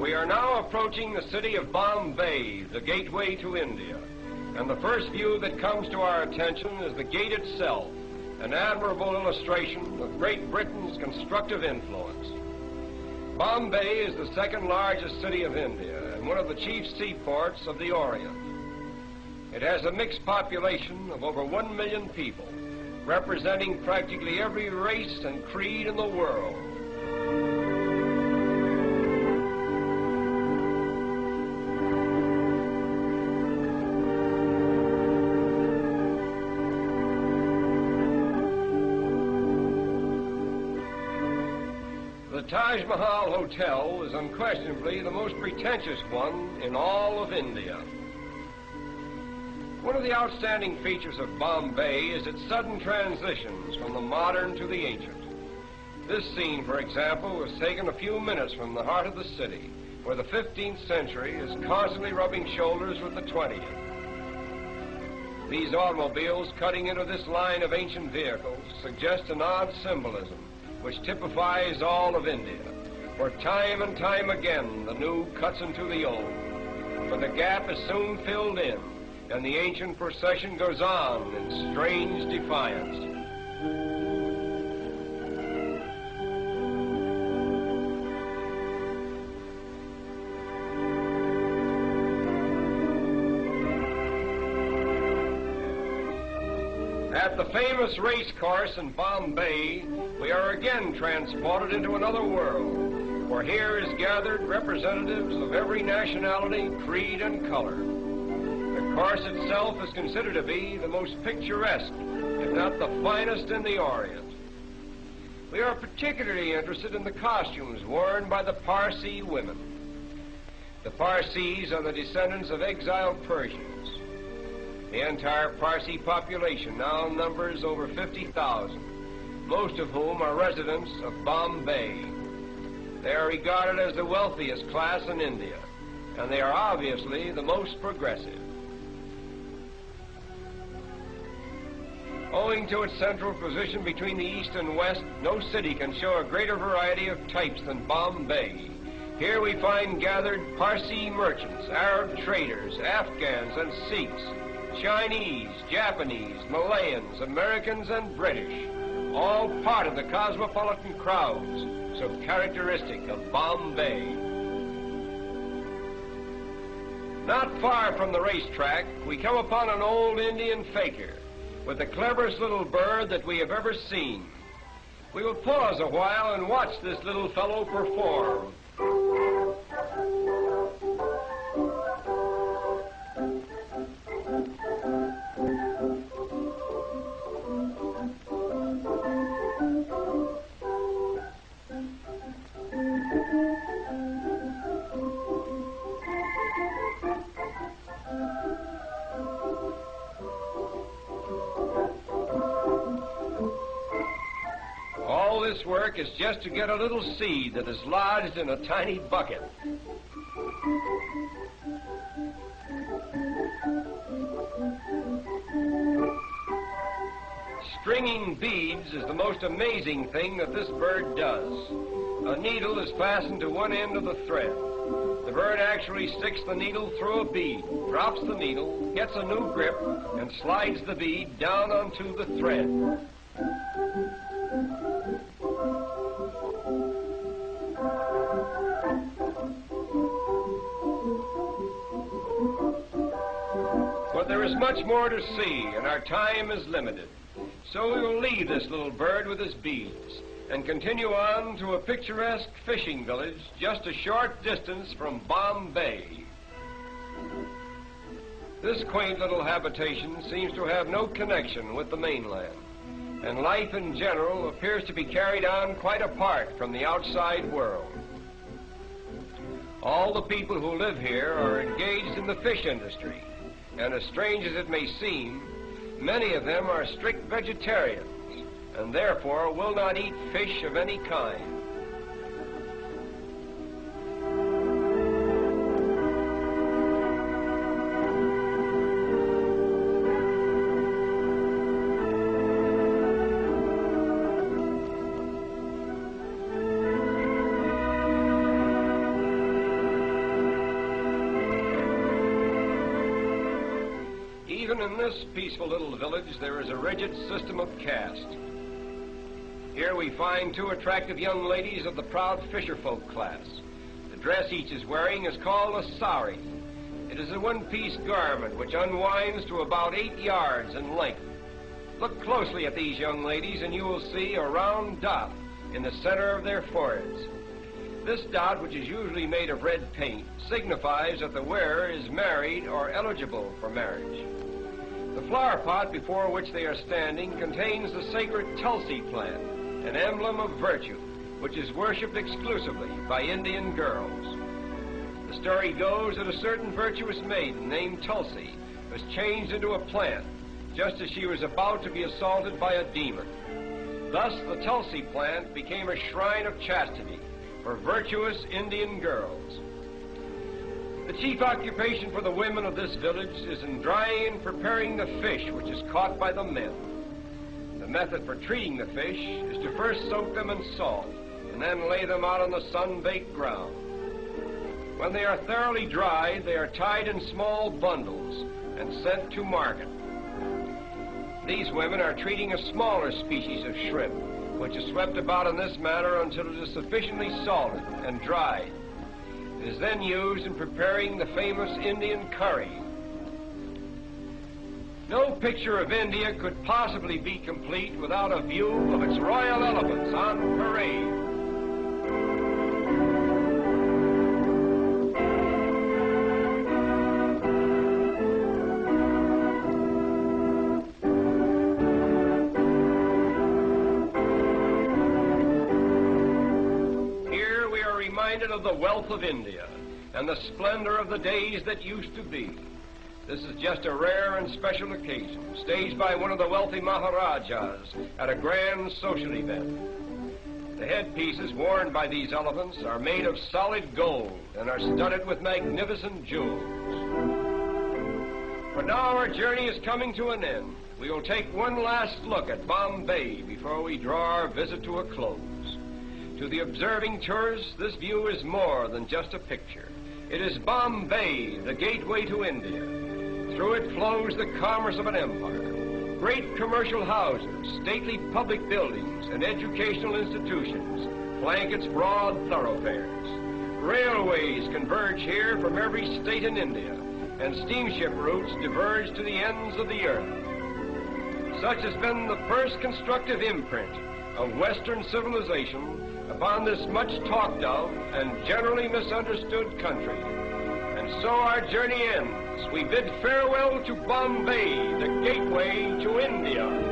We are now approaching the city of Bombay, the gateway to India. And the first view that comes to our attention is the gate itself, an admirable illustration of Great Britain's constructive influence. Bombay is the second largest city of India and one of the chief seaports of the Orient. It has a mixed population of over 1 million people, representing practically every race and creed in the world. The Taj Mahal Hotel is unquestionably the most pretentious one in all of India. One of the outstanding features of Bombay is its sudden transitions from the modern to the ancient. This scene, for example, was taken a few minutes from the heart of the city, where the 15th century is constantly rubbing shoulders with the 20th. These automobiles cutting into this line of ancient vehicles suggest an odd symbolism which typifies all of India, where time and time again the new cuts into the old. But the gap is soon filled in, and the ancient procession goes on in strange defiance. At the famous race course in Bombay, we are again transported into another world, for here is gathered representatives of every nationality, creed, and color. The course itself is considered to be the most picturesque, if not the finest in the Orient. We are particularly interested in the costumes worn by the Parsi women. The Parsis are the descendants of exiled Persians. The entire Parsi population now numbers over 50,000, most of whom are residents of Bombay. They are regarded as the wealthiest class in India, and they are obviously the most progressive. Owing to its central position between the East and West, no city can show a greater variety of types than Bombay. Here we find gathered Parsi merchants, Arab traders, Afghans and Sikhs, Chinese, Japanese, Malayans, Americans, and British, all part of the cosmopolitan crowds so characteristic of Bombay. Not far from the racetrack, we come upon an old Indian fakir with the cleverest little bird that we have ever seen. We will pause a while and watch this little fellow perform. All this work is just to get a little seed that is lodged in a tiny bucket. Stringing beads is the most amazing thing that this bird does. A needle is fastened to one end of the thread. The bird actually sticks the needle through a bead, drops the needle, gets a new grip, and slides the bead down onto the thread. But there is much more to see, and our time is limited. So we will leave this little bird with his beads and continue on to a picturesque fishing village just a short distance from Bombay. This quaint little habitation seems to have no connection with the mainland, and life in general appears to be carried on quite apart from the outside world. All the people who live here are engaged in the fish industry, and as strange as it may seem, many of them are strict vegetarians, and therefore will not eat fish of any kind. Even in this peaceful little village, there is a rigid system of caste. Here we find two attractive young ladies of the proud fisherfolk class. The dress each is wearing is called a sari. It is a one-piece garment which unwinds to about 8 yards in length. Look closely at these young ladies and you will see a round dot in the center of their foreheads. This dot, which is usually made of red paint, signifies that the wearer is married or eligible for marriage. The flower pot before which they are standing contains the sacred Tulsi plant, an emblem of virtue, which is worshipped exclusively by Indian girls. The story goes that a certain virtuous maiden named Tulsi was changed into a plant just as she was about to be assaulted by a demon. Thus, the Tulsi plant became a shrine of chastity for virtuous Indian girls. The chief occupation for the women of this village is in drying and preparing the fish which is caught by the men. The method for treating the fish is to first soak them in salt and then lay them out on the sun-baked ground. When they are thoroughly dried, they are tied in small bundles and sent to market. These women are treating a smaller species of shrimp, which is swept about in this manner until it is sufficiently salted and dried. It is then used in preparing the famous Indian curry. No picture of India could possibly be complete without a view of its royal elephants on parade. Of the wealth of India and the splendor of the days that used to be. This is just a rare and special occasion, staged by one of the wealthy Maharajas at a grand social event. The headpieces worn by these elephants are made of solid gold and are studded with magnificent jewels. But now our journey is coming to an end. We will take one last look at Bombay before we draw our visit to a close. To the observing tourist, this view is more than just a picture. It is Bombay, the gateway to India. Through it flows the commerce of an empire. Great commercial houses, stately public buildings, and educational institutions flank its broad thoroughfares. Railways converge here from every state in India, and steamship routes diverge to the ends of the earth. Such has been the first constructive imprint of Western civilization upon this much talked of and generally misunderstood country. And so our journey ends. We bid farewell to Bombay, the gateway to India.